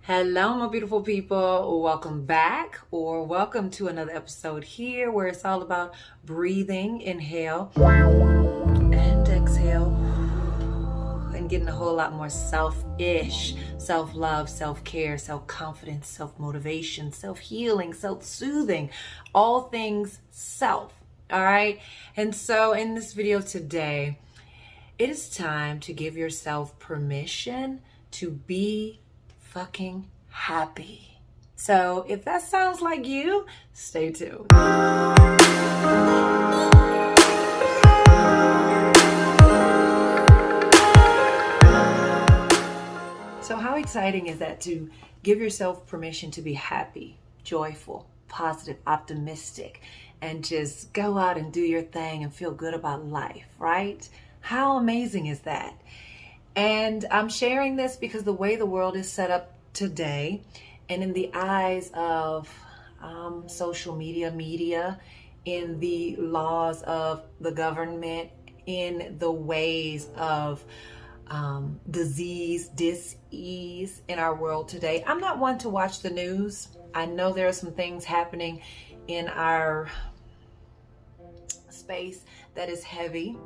Hello, my beautiful people. Welcome back, or welcome to another episode here where it's all about breathing, inhale and exhale, and getting a whole lot more self-ish, self-love, self-care, self-confidence, self-motivation, self-healing, self-soothing, all things self. All right. And so in this video today, it is time to give yourself permission to be fucking happy. So if that sounds like you, stay tuned. So how exciting is that, to give yourself permission to be happy, joyful, positive, optimistic, and just go out and do your thing and feel good about life, right? How amazing is that? And I'm sharing this because the way the world is set up today, and in the eyes of social media, in the laws of the government, in the ways of dis-ease in our world today. I'm not one to watch the news. I know there are some things happening in our space that is heavy.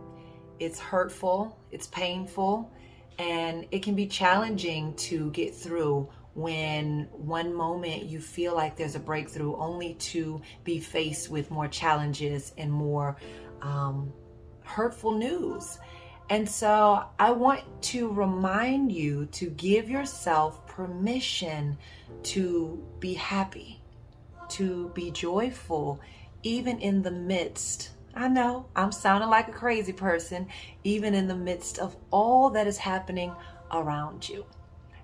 It's hurtful, it's painful, and it can be challenging to get through when one moment you feel like there's a breakthrough, only to be faced with more challenges and more hurtful news. And so I want to remind you to give yourself permission to be happy, to be joyful, even in the midst. I know I'm sounding like a crazy person, even in the midst of all that is happening around you.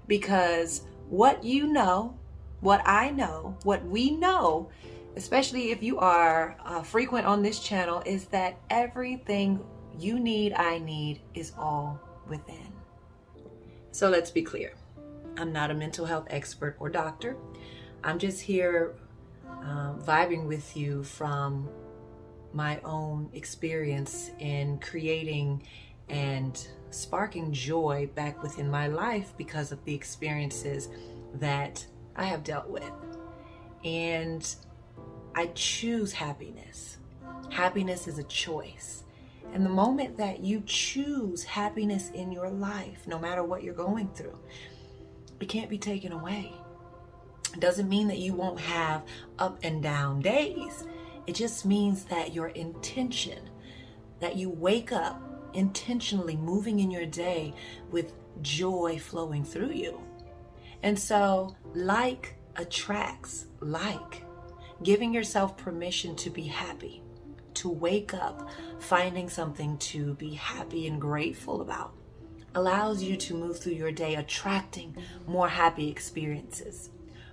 Because what you know, what I know, what we know, especially if you are frequent on this channel, is that everything you need, I need, is all within. So let's be clear. I'm not a mental health expert or doctor. I'm just here vibing with you from my own experience in creating and sparking joy back within my life because of the experiences that I have dealt with. And I choose happiness. Happiness is a choice. And the moment that you choose happiness in your life, no matter what you're going through, it can't be taken away. It doesn't mean that you won't have up and down days. It just means that your intention, that you wake up intentionally moving in your day with joy flowing through you. And so like attracts like. Giving yourself permission to be happy, to wake up finding something to be happy and grateful about, allows you to move through your day attracting more happy experiences.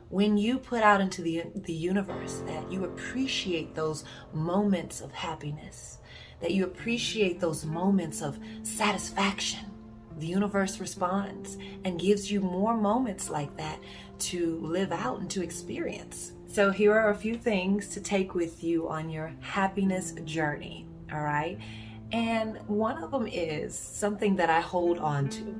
When you put out into the universe that you appreciate those moments of happiness, that you appreciate those moments of satisfaction, the universe responds and gives you more moments like that to live out and to experience. So here are a few things to take with you on your happiness journey, all right? And one of them is something that I hold on to.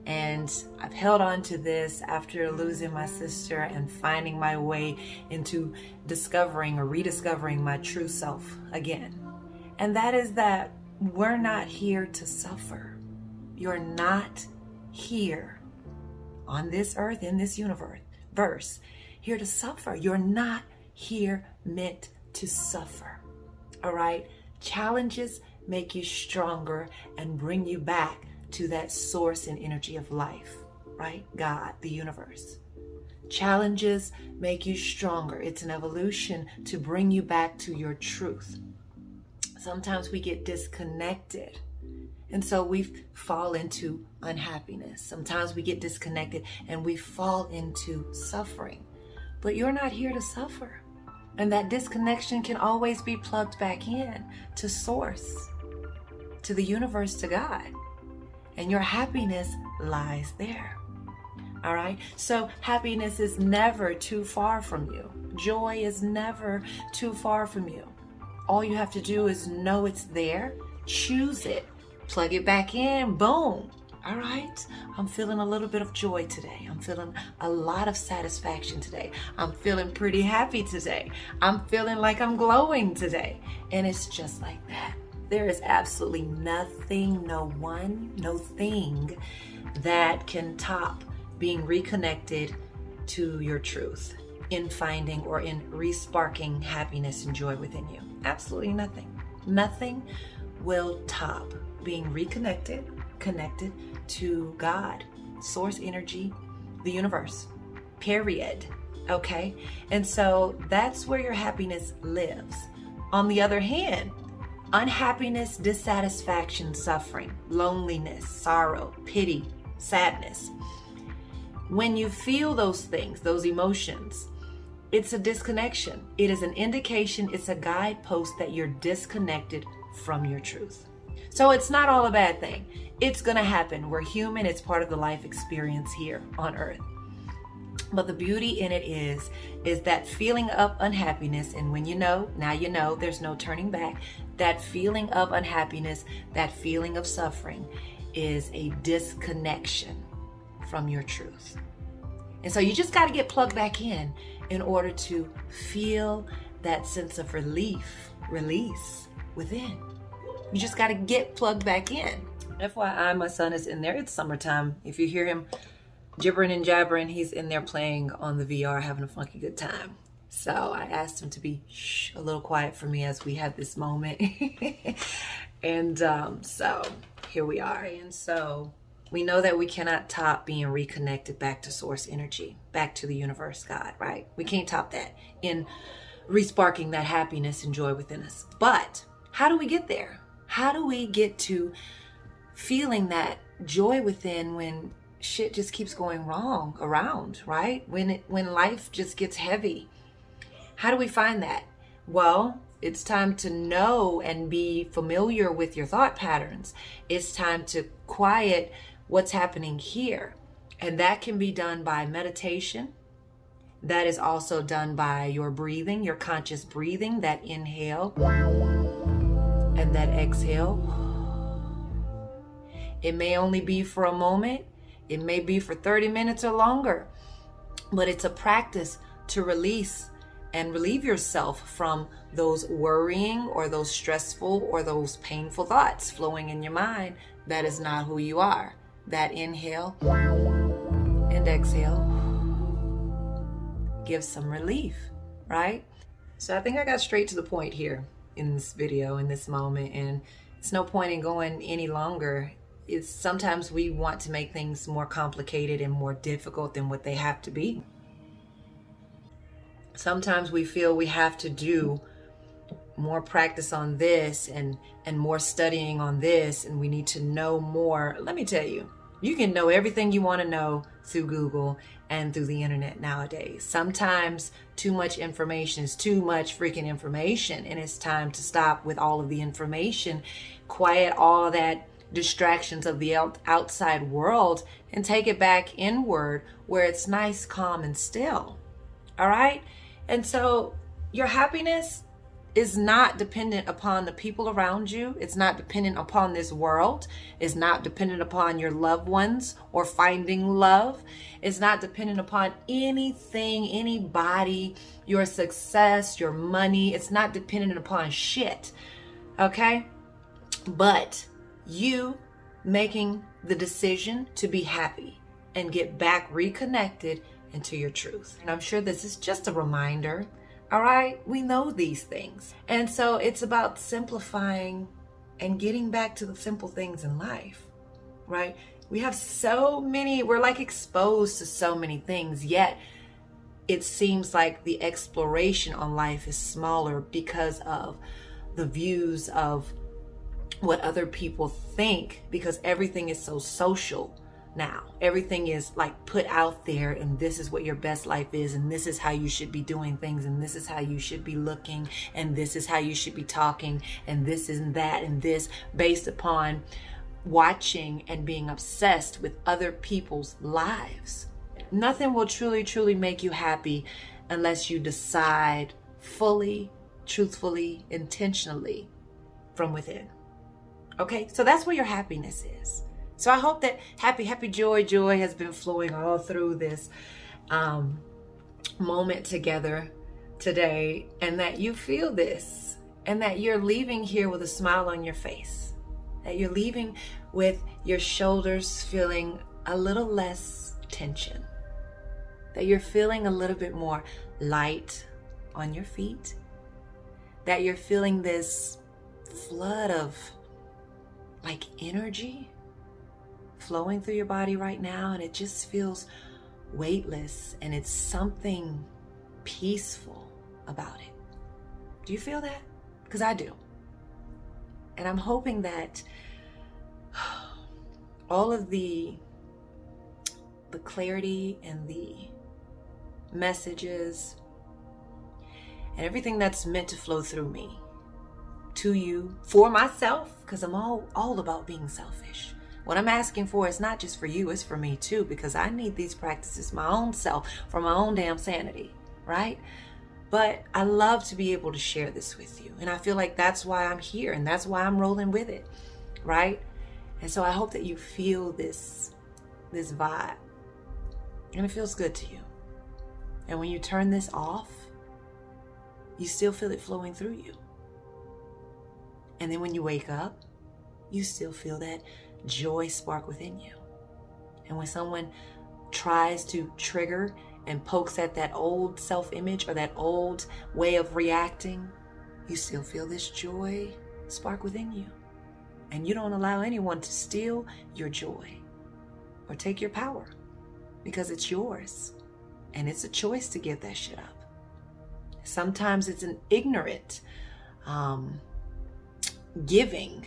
And I've held on to this after losing my sister and finding my way into discovering or rediscovering my true self again. And that is that we're not here to suffer. You're not here on this earth, in this universe, here to suffer. You're not here meant to suffer. All right? Challenges make you stronger and bring you back to that source and energy of life, right? God, the universe. Challenges make you stronger. It's an evolution to bring you back to your truth. Sometimes we get disconnected, and so we fall into unhappiness. Sometimes we get disconnected and we fall into suffering. But you're not here to suffer. And that disconnection can always be plugged back in to source, to the universe, to God. And your happiness lies there. All right? So happiness is never too far from you. Joy is never too far from you. All you have to do is know it's there, choose it, plug it back in, boom. All right, I'm feeling a little bit of joy today. I'm feeling a lot of satisfaction today. I'm feeling pretty happy today. I'm feeling like I'm glowing today. And it's just like that. There is absolutely nothing, no one, no thing that can top being reconnected to your truth in finding or in re-sparking happiness and joy within you. Absolutely nothing. Nothing will top being reconnected, connected to God, source energy, the universe, period. Okay? And so that's where your happiness lives. On the other hand, unhappiness, dissatisfaction, suffering, loneliness, sorrow, pity, sadness. When you feel those things, those emotions, it's a disconnection. It is an indication, it's a guidepost that you're disconnected from your truth. So it's not all a bad thing. It's going to happen. We're human. It's part of the life experience here on earth. But the beauty in it is that feeling of unhappiness. And when you know, now you know, there's no turning back. That feeling of unhappiness, that feeling of suffering is a disconnection from your truth. And so you just got to get plugged back in order to feel that sense of release within. You just got to get plugged back in. FYI, my son is in there. It's summertime. If you hear him gibbering and jabbering, he's in there playing on the VR, having a funky good time. So I asked him to be a little quiet for me as we had this moment. And so here we are. And so we know that we cannot top being reconnected back to source energy, back to the universe, God, right? We can't top that in re-sparking that happiness and joy within us. But how do we get there? How do we get to feeling that joy within when shit just keeps going wrong around, right? When life just gets heavy. How do we find that? Well, it's time to know and be familiar with your thought patterns. It's time to quiet what's happening here. And that can be done by meditation. That is also done by your breathing, your conscious breathing, that inhale and that exhale. It may only be for a moment. It may be for 30 minutes or longer. But it's a practice to release and relieve yourself from those worrying or those stressful or those painful thoughts flowing in your mind. That is not who you are. That inhale and exhale gives some relief, right? So I think I got straight to the point here in this video, in this moment, and it's no point in going any longer. It's sometimes we want to make things more complicated and more difficult than what they have to be. Sometimes we feel we have to do more practice on this and more studying on this, and we need to know more. Let me tell you, you can know everything you want to know through Google and through the internet nowadays. Sometimes too much information is too much freaking information, and it's time to stop with all of the information, quiet all that distractions of the outside world, and take it back inward where it's nice, calm, and still. All right? And so your happiness is not dependent upon the people around you. It's not dependent upon this world. It's not dependent upon your loved ones or finding love. It's not dependent upon anything, anybody, your success, your money. It's not dependent upon shit. Okay? But you making the decision to be happy and get back reconnected into your truth. And I'm sure this is just a reminder. All right, we know these things. And so it's about simplifying and getting back to the simple things in life, right? We have so many, we're like exposed to so many things, yet it seems like the exploration on life is smaller because of the views of what other people think, because everything is so social now. Everything is like put out there, and this is what your best life is, and this is how you should be doing things, and this is how you should be looking, and this is how you should be talking, and this and that and this, based upon watching and being obsessed with other people's lives. Nothing will truly make you happy unless you decide fully, truthfully, intentionally from within. Okay, so that's where your happiness is. So I hope that happy joy has been flowing all through this moment together today, and that you feel this, and that you're leaving here with a smile on your face, that you're leaving with your shoulders feeling a little less tension, that you're feeling a little bit more light on your feet, that you're feeling this flood of like energy flowing through your body right now, and it just feels weightless, and it's something peaceful about it. Do you feel that? Because I do. And I'm hoping that all of the clarity and the messages and everything that's meant to flow through me to you, for myself, because I'm all about being selfish. What I'm asking for is not just for you, it's for me too, because I need these practices my own self for my own damn sanity, right? But I love to be able to share this with you. And I feel like that's why I'm here, and that's why I'm rolling with it, right? And so I hope that you feel this vibe, and it feels good to you. And when you turn this off, you still feel it flowing through you. And then when you wake up, you still feel that joy spark within you. And when someone tries to trigger and pokes at that old self-image or that old way of reacting, you still feel this joy spark within you. And you don't allow anyone to steal your joy or take your power, because it's yours. And it's a choice to give that shit up. Sometimes it's an ignorant giving,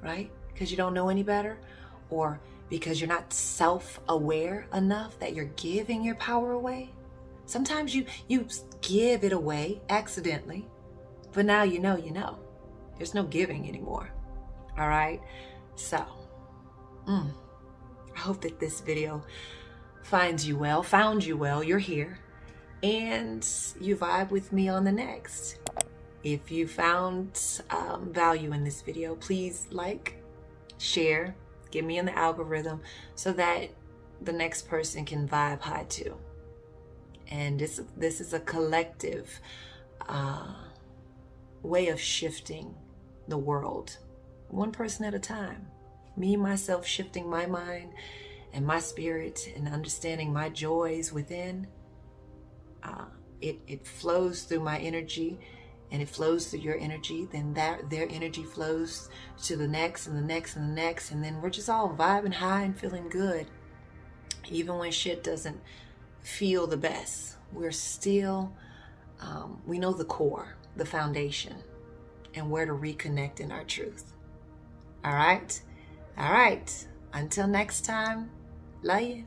right? Because you don't know any better, or because you're not self-aware enough that you're giving your power away. Sometimes you give it away accidentally, but now you know. There's no giving anymore. All right? So, I hope that this video found you well, you're here, and you vibe with me on the next. If you found value in this video, please like, share, get me in the algorithm so that the next person can vibe high too. And this is a collective way of shifting the world, one person at a time. Me, myself, shifting my mind and my spirit and understanding my joys within. It flows through my energy, and it flows through your energy. Then their energy flows to the next and the next and the next, and then we're just all vibing high and feeling good. Even when shit doesn't feel the best, we're still, we know the core, the foundation, and where to reconnect in our truth. All right? All right. Until next time, love you.